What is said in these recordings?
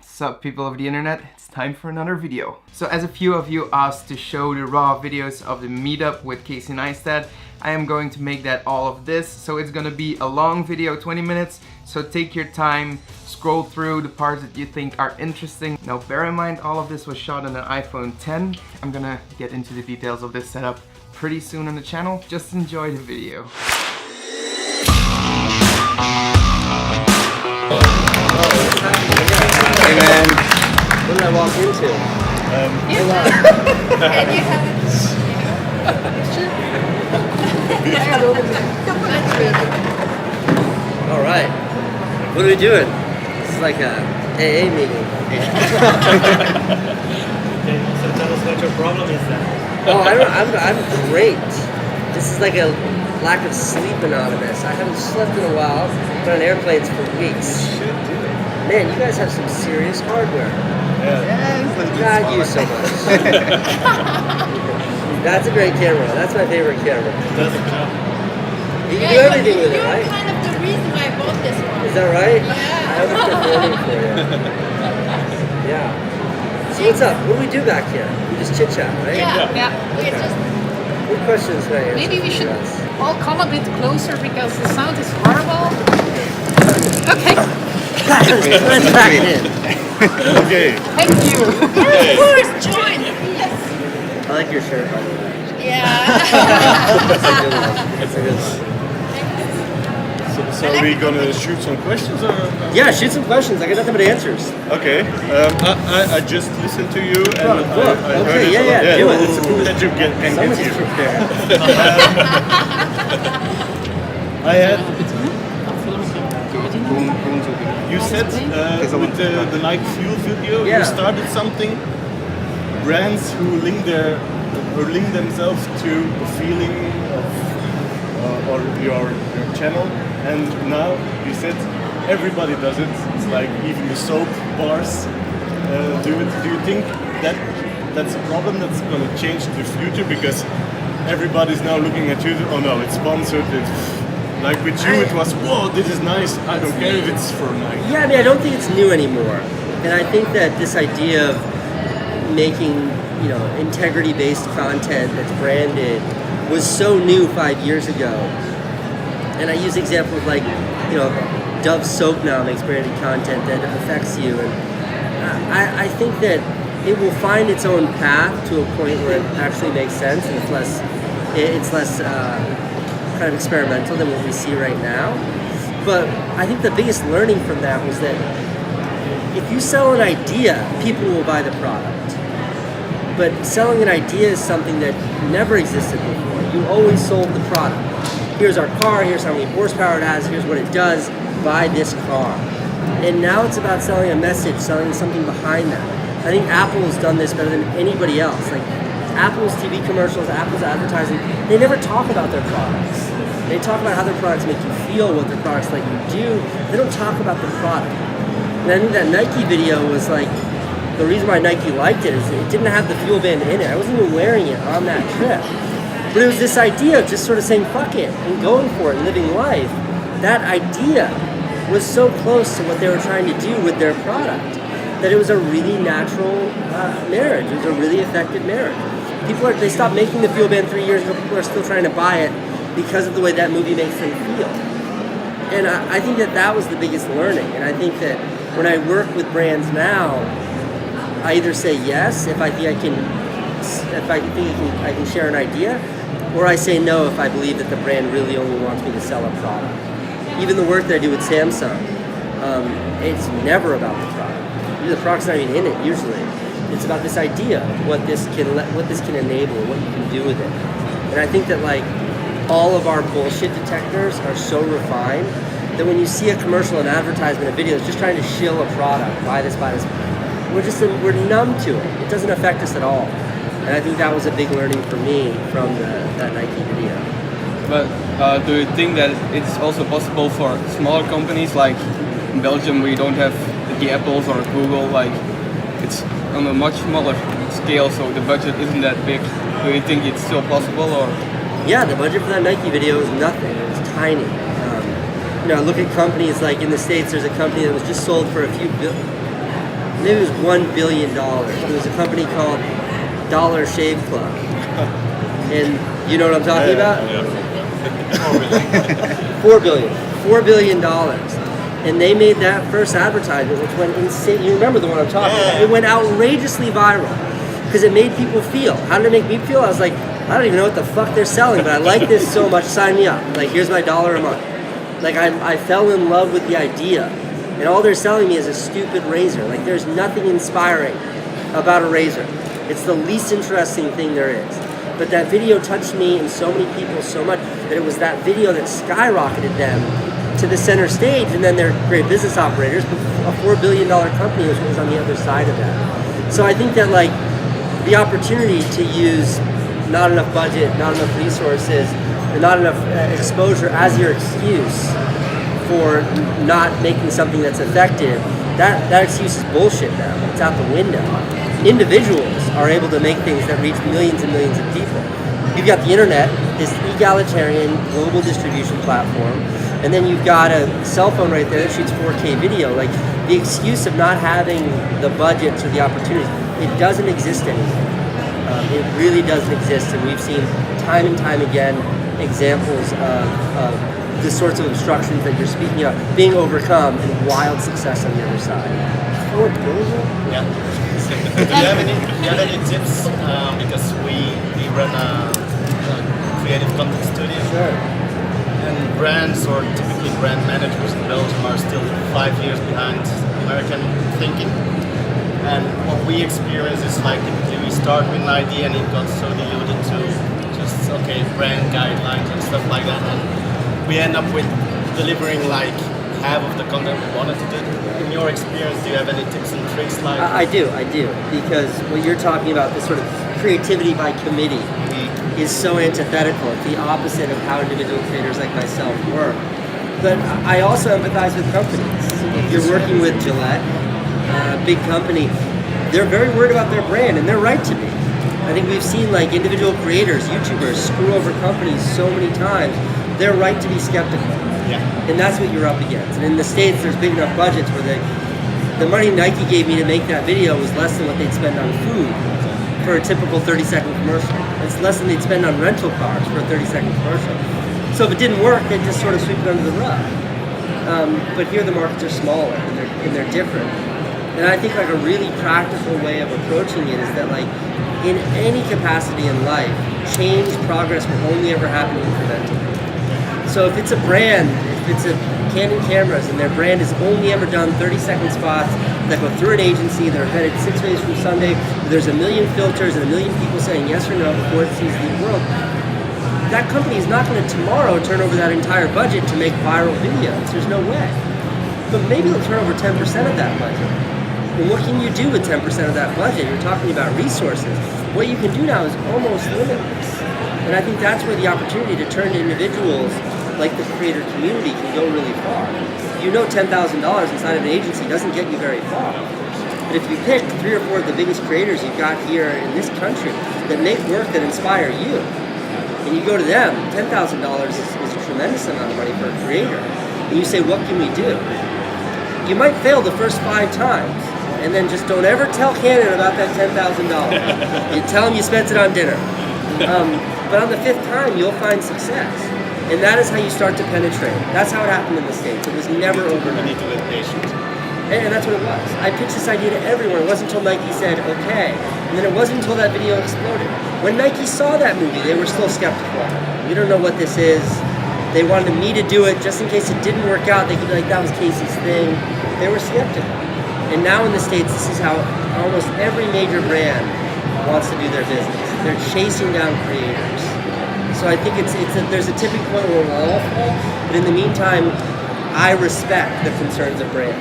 What's up, people of the internet? It's time for another video. So as a few of you asked to show the raw videos of the meetup with Casey Neistat, I am going to make that all of this. So it's gonna be a long video, 20 minutes. So take your time, scroll through the parts that you think are interesting. Now bear in mind, all of this was shot on an iPhone 10. I'm gonna get into the details of this setup pretty soon on the channel. Just enjoy the video. Hey man, what did I walk into? And you All right, what are we doing? This is like a AA meeting. Okay, so tell us what your problem is then. Oh, I'm great. This is like a lack of sleep anonymous. I haven't slept in a while, been on airplanes for weeks. Man, you guys have some serious hardware. God, you so much. That's a great camera. That's my favorite camera. You can do everything with it, right? You're kind of the reason why I bought this one. Is that right? Yeah. I was performing for you. Yeah. So what's up? What do we do back here? We just chit chat, right? Yeah. We're just, What questions can I answer? Maybe we should for us? all come a bit closer because the sound is horrible. Okay, Let's back it in. Okay. thank you. of course, join. Yes. I like your shirt, by the way. Yeah. That's a good one. That's a good one. So are we gonna shoot some questions or? Yeah, shoot some questions. I got nothing but answers. Okay. I just listened to you and Oh, cool. I heard Okay, it. yeah, do it. It's cool that you can get Someone's here. prepared. I had. You said with the Nike Fuel video, Yeah. you started something. Brands who link themselves to the feeling of or your channel, and now you said everybody does it. It's like even the soap bars do it. Do you think that that's a problem that's going to change in the future because everybody's now looking at you? Oh no, it's sponsored. Like with you, it was, whoa, this is nice. I don't care if it's for Nike. Yeah, I mean, I don't think it's new anymore. And I think that this idea of making, integrity-based content that's branded was so new 5 years ago. And I use the example of Dove soap now makes branded content that affects you. And I think that it will find its own path to a point where it actually makes sense and it's less kind of experimental than what we see right now. But I think the biggest learning from that was that if you sell an idea, people will buy the product. But selling an idea is something that never existed before. You always sold the product. Here's our car, here's how many horsepower it has, here's what it does, buy this car. And now it's about selling a message, selling something behind that. I think Apple has done this better than anybody else. Like Apple's TV commercials, Apple's advertising, they never talk about their products. They talk about how their products make you feel, what their products let you do. They don't talk about the product. And I think that Nike video was like, the reason why Nike liked it is it didn't have the fuel band in it. I wasn't even wearing it on that trip. But it was this idea of just sort of saying, fuck it, and going for it, and living life. That idea was so close to what they were trying to do with their product that it was a really natural marriage. It was a really effective marriage. They stopped making the fuel band 3 years ago. People are still trying to buy it because of the way that movie makes them feel. And I think that was the biggest learning. And I think that when I work with brands now, I either say yes if I think I can share an idea, or I say no if I believe that the brand really only wants me to sell a product. Even the work that I do with Samsung, it's never about the product. The product's not even in it usually. It's about this idea of what this can enable, what you can do with it. And I think that all of our bullshit detectors are so refined that when you see a commercial, an advertisement, a video, it's just trying to shill a product, buy this. We're numb to it. It doesn't affect us at all. And I think that was a big learning for me from that Nike video. But do you think that it's also possible for smaller companies, like in Belgium we don't have the Apples or Google, it's on a much smaller scale, so the budget isn't that big. Do you think it's still possible, or? Yeah, the budget for that Nike video is nothing. It was tiny. I look at companies like in the States, there's a company that was just sold for a few maybe it was $1 billion. It was a company called Dollar Shave Club. And you know what I'm talking about? $4 billion. And they made that first advertisement, which went insane. You remember the one I'm talking about? It went outrageously viral because it made people feel. How did it make me feel? I was like, I don't even know what the fuck they're selling, but I like this so much. Sign me up. Like, here's my $1 a month. Like, I fell in love with the idea. And all they're selling me is a stupid razor. Like, there's nothing inspiring about a razor. It's the least interesting thing there is. But that video touched me and so many people so much that it was that video that skyrocketed them to the center stage, and then they're great business operators, but a $4 billion company was what was on the other side of that. So I think that, like, the opportunity to use not enough budget, not enough resources, and not enough exposure as your excuse for not making something that's effective, that excuse is bullshit now. It's out the window. Individuals are able to make things that reach millions and millions of people. You've got the internet, this egalitarian global distribution platform, and then you've got a cell phone right there that shoots 4K video. Like, the excuse of not having the budgets or the opportunities, it doesn't exist anymore. It really doesn't exist, and we've seen time and time again examples of the sorts of obstructions that you're speaking of being overcome and wild success on the other side. $4 billion? Yeah. Do you have any tips? Because we run a creative content studio. Sure. And brands, or typically brand managers in Belgium, are still 5 years behind American thinking. And what we experience is, like, typically we start with an idea and it got so diluted to just, okay, brand guidelines and stuff like that. And we end up with delivering like half of the content we wanted to do. In your experience, do you have any tips and tricks? Like I do, because what you're talking about, this sort of creativity by committee, is so antithetical. It's the opposite of how individual creators like myself work. But I also empathize with companies. If you're working with Gillette, a big company, they're very worried about their brand, and they're right to be. I think we've seen, like, individual creators, YouTubers, screw over companies so many times. They're right to be skeptical. Yeah. And that's what you're up against. And in the States, there's big enough budgets where the money Nike gave me to make that video was less than what they'd spend on food for a typical 30-second commercial. It's less than they'd spend on rental cars for a 30-second commercial. So if it didn't work, they'd just sort of sweep it under the rug. But here the markets are smaller and they're different. And I think, like, a really practical way of approaching it is that, like, in any capacity in life, change, progress will only ever happen incrementally. So if it's a brand, if it's a Canon cameras and their brand has only ever done 30-second spots that go through an agency, that are vetted 6 ways from Sunday, there's a million filters and a million people saying yes or no before it sees the world, that company is not going to tomorrow turn over that entire budget to make viral videos. There's no way. But maybe they'll turn over 10% of that budget. And what can you do with 10% of that budget? You're talking about resources. What you can do now is almost limitless. And I think that's where the opportunity to turn to individuals like the creator community can go really far. You know, $10,000 inside of an agency doesn't get you very far. But if you pick 3 or 4 of the biggest creators you've got here in this country that make work that inspire you, and you go to them, $10,000 is a tremendous amount of money for a creator. And you say, what can we do? You might fail the first 5 times, and then just don't ever tell Canon about that $10,000. You tell them you spent it on dinner. But on the 5th time, you'll find success. And that is how you start to penetrate. That's how it happened in the States. It was never overnight. you need to be patient. And that's what it was. I pitched this idea to everyone. It wasn't until Nike said, okay. And then it wasn't until that video exploded. When Nike saw that movie, they were still skeptical. We don't know what this is. They wanted me to do it just in case it didn't work out. They could be like, that was Casey's thing. They were skeptical. And now in the States, this is how almost every major brand wants to do their business. They're chasing down creators. So I think there's a tipping point where we'll all fall. But in the meantime, I respect the concerns of brands.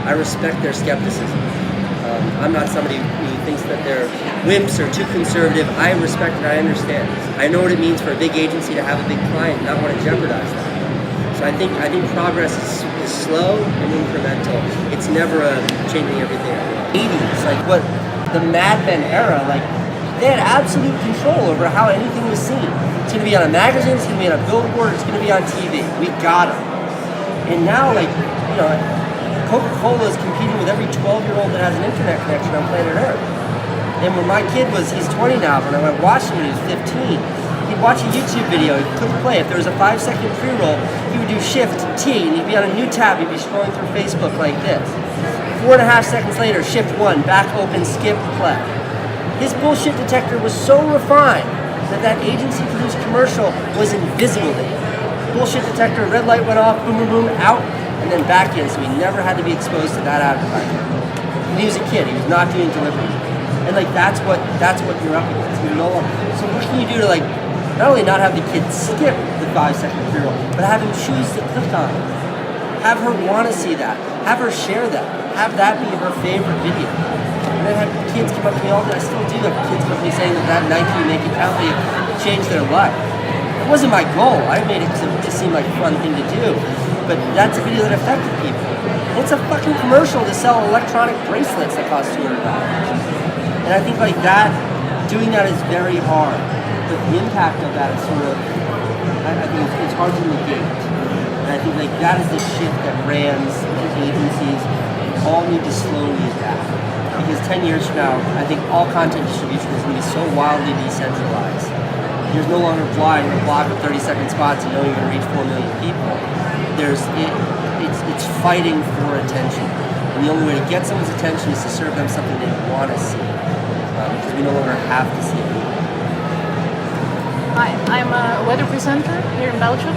I respect their skepticism. I'm not somebody who thinks that they're wimps or too conservative. I respect it. I understand. I know what it means for a big agency to have a big client and not want to jeopardize that. So I think progress is slow and incremental. It's never changing everything. 80s, like what the Mad Men era, like they had absolute control over how anything was seen. It's going to be on a magazine. It's going to be on a billboard. It's going to be on TV. We got them. And now, like, you know, Coca-Cola is competing with every 12-year-old that has an internet connection on planet Earth. And when my kid he's 20 now, but when I watched him when he was 15, he'd watch a YouTube video, he'd click play. If there was a 5-second pre-roll, he would do Shift T, and he'd be on a new tab, he'd be scrolling through Facebook like this. 4.5 seconds later, Shift 1, back open, skip, play. His bullshit detector was so refined that agency-produced commercial was invisible to him. Bullshit detector, red light went off, boom, boom, boom, out, and then back in, so he never had to be exposed to that advertising. And he was a kid, he was not doing delivery. And like that's what you're up against. So what can you do to like not only not have the kid skip the 5-second pre-roll, but have him choose to click on it. Have her want to see that. Have her share that. Have that be her favorite video. And then have kids come up to me all day. I still do have kids come up to me saying that Nike Make It Count video changed their life. It wasn't my goal. I made it because it just seemed like a fun thing to do. But that's a video that affected people. And it's a fucking commercial to sell electronic bracelets that cost $200. And I think like that, doing that is very hard. But the impact of that is sort of, I think it's hard to negate. And I think like that is the shift that brands and agencies all need to slowly adapt. Because 10 years from now, I think all content distribution is going to be so wildly decentralized. There's no longer blind a block of 30-second spots and knowing you're going to reach 4 million people. It's fighting for attention. And the only way to get someone's attention is to serve them something they want to see. Because we no longer have to see it. Hi, I'm a weather presenter here in Belgium.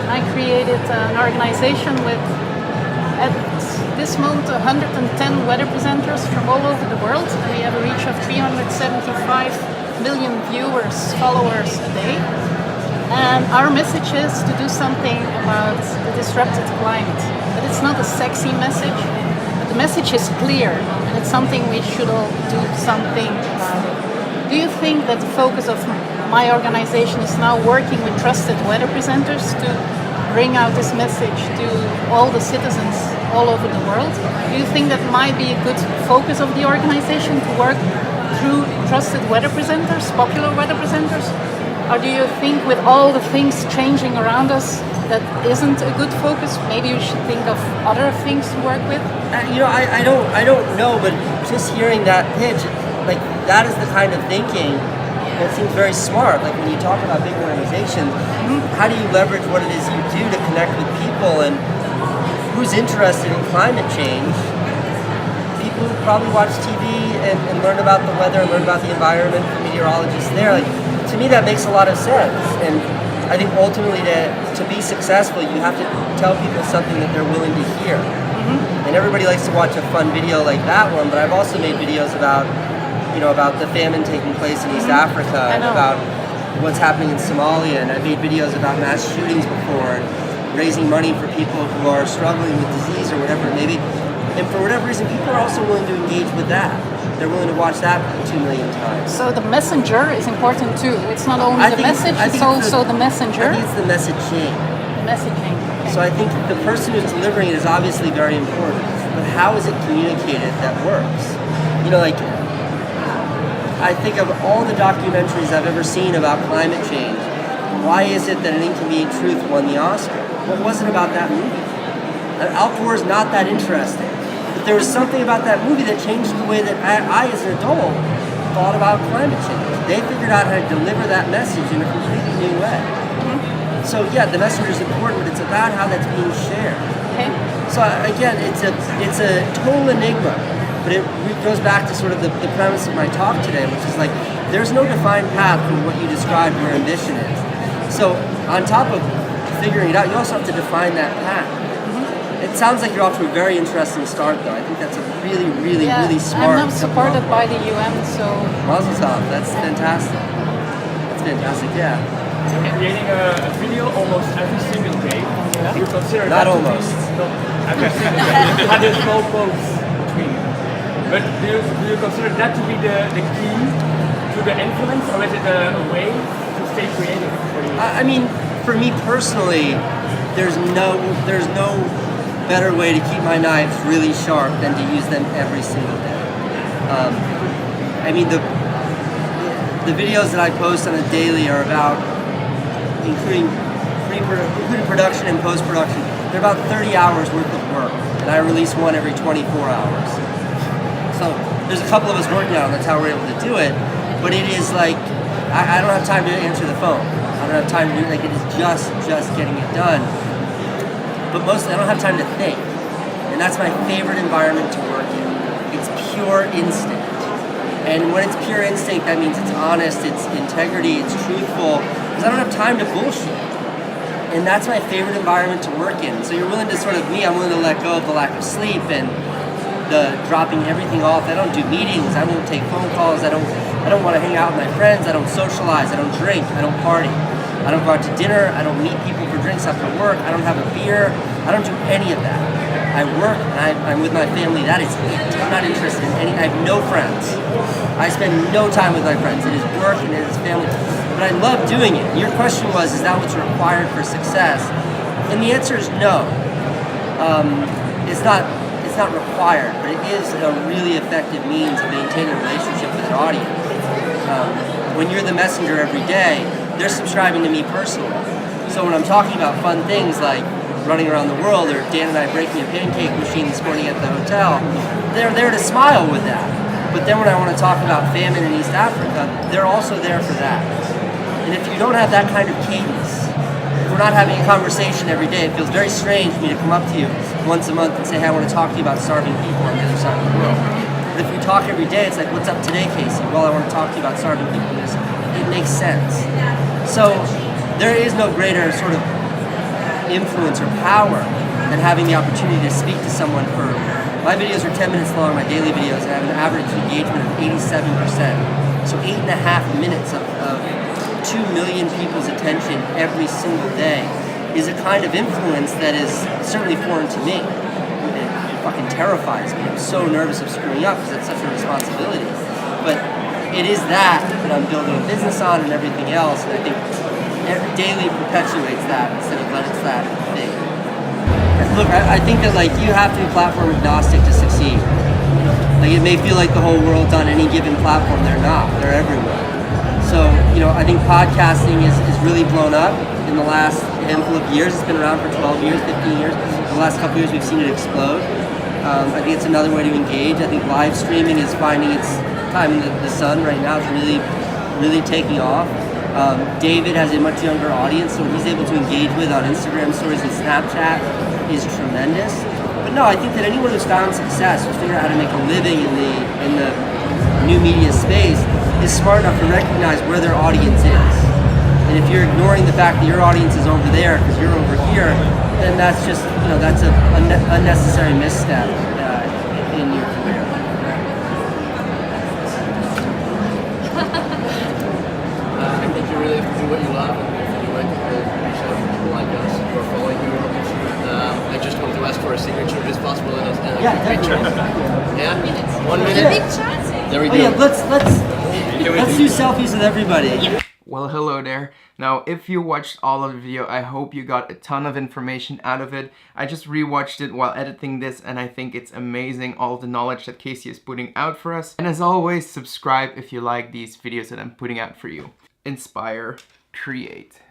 I created an organization with, at this moment, 110 weather presenters from all over the world. And we have a reach of 375 million viewers, followers a day. And our message is to do something about the disrupted climate. But it's not a sexy message. But the message is clear. And it's something we should all do something about it. Do you think that the focus of my organization is now working with trusted weather presenters to bring out this message to all the citizens all over the world? Do you think that might be a good focus of the organization to work through trusted weather presenters, popular weather presenters? Or do you think with all the things changing around us that isn't a good focus? Maybe you should think of other things to work with? I don't know, but just hearing that pitch, like that is the kind of thinking that seems very smart. Like when you talk about big organizations, how do you leverage what it is you do to connect with people and who's interested in climate change? People who probably watch TV and learn about the weather and learn about the environment from meteorologists there. Like, to me that makes a lot of sense. And I think ultimately to be successful you have to tell people something that they're willing to hear. And everybody likes to watch a fun video like that one, but I've also made videos about the famine taking place in East Africa and about what's happening in Somalia, and I've made videos about mass shootings before and raising money for people who are struggling with disease or whatever it may be. And for whatever reason, people are also willing to engage with that. They're willing to watch that 2 million times. So the messenger is important too. It's not only the message, it's also the messenger. I think it's the messaging. The messaging. Okay. So I think the person who's delivering it is obviously very important, but how is it communicated that works? I think of all the documentaries I've ever seen about climate change, why is it that An Inconvenient Truth won the Oscar? What was it about that movie? Al Gore is not that interesting. But there was something about that movie that changed the way that I as an adult, thought about climate change. They figured out how to deliver that message in a completely new way. So yeah, the message is important, but it's about how that's being shared. Okay. So again, it's a total enigma. But it goes back to sort of the premise of my talk today, which is like, there's no defined path for what you described your ambition is. So on top of figuring it out, you also have to define that path. It sounds like you're off to a very interesting start, though. I think that's a really, really, really smart. I'm not supported by the UN, so... Mazel tov, that's fantastic. That's fantastic, yeah. You're creating a video almost every single day. Do you consider Not that almost. Not every single day. Had a small pause between. But do you consider that to be the key to the influence, or is it a way to stay creative for you? I mean, for me personally, there's no better way to keep my knives really sharp than to use them every single day. I mean, the videos that I post on a daily are about, including production and post-production, they're about 30 hours worth of work. And and I release one every 24 hours. So there's a couple of us working on it, that's how we're able to do it, but it is like, I don't have time to answer the phone. I don't have time to do it, like it is just getting it done. But mostly I don't have time to think. And that's my favorite environment to work in. It's pure instinct. And when it's pure instinct, that means it's honest, it's integrity, it's truthful, because I don't have time to bullshit. And that's my favorite environment to work in. So you're willing to sort of, I'm willing to let go of the lack of sleep and the dropping everything off. I don't do meetings, I won't take phone calls, I don't want to hang out with my friends, I don't socialize, I don't drink, I don't party. I don't go out to dinner, I don't meet people for drinks after work, I don't have a beer, I don't do any of that. I work and I'm with my family, that is it. I'm not interested in any, I have no friends. I spend no time with my friends. It is work and it is family. But I love doing it. Your question was, is that what's required for success? And the answer is no. It's not required, but it is a really effective means of maintaining a relationship with an audience. When you're the messenger every day, they're subscribing to me personally. So when I'm talking about fun things like running around the world, or Dan and I breaking a pancake machine this morning at the hotel, they're there to smile with that. But then when I want to talk about famine in East Africa, they're also there for that. And if you don't have that kind of cadence, if we're not having a conversation every day, it feels very strange for me to come up to you once a month and say, hey, I want to talk to you about starving people on the other side of the world. But if we talk every day, it's like, what's up today, Casey? Well, I want to talk to you about starving people. It makes sense. So there is no greater sort of influence or power than having the opportunity to speak to someone for, my videos are 10 minutes long, my daily videos, and I have an average engagement of 87%. So 8.5 minutes of 2 million people's attention every single day is a kind of influence that is certainly foreign to me. It fucking terrifies me. I'm so nervous of screwing up because it's such a responsibility. But it is that I'm building a business on and everything else, and I think daily perpetuates that instead of letting that thing. Look, I think that like you have to be platform agnostic to succeed. Like it may feel like the whole world's on any given platform. They're not. They're everywhere. So, I think podcasting is really blown up in the last handful of years. It's been around for 12 years, 15 years. In the last couple of years, we've seen it explode. I think it's another way to engage. I think live streaming is finding its time in the sun right now. It's really taking off. David has a much younger audience, so what he's able to engage with on Instagram stories and Snapchat is tremendous. But no, I think that anyone who's found success, who's figured out how to make a living in the new media space, is smart enough to recognize where their audience is. And if you're ignoring the fact that your audience is over there because you're over here, then that's just, that's an unnecessary misstep in your career. I think you really have to do what you love, and if you like people, reach out to people like us who are following you. I just want to ask for a signature if it's possible in a picture. Yeah? 1 minute? There we go. Yeah, let's do selfies with everybody. Well, hello there. Now, if you watched all of the video, I hope you got a ton of information out of it. I just rewatched it while editing this, and I think it's amazing, all the knowledge that Casey is putting out for us. And as always, subscribe if you like these videos that I'm putting out for you. Inspire, create.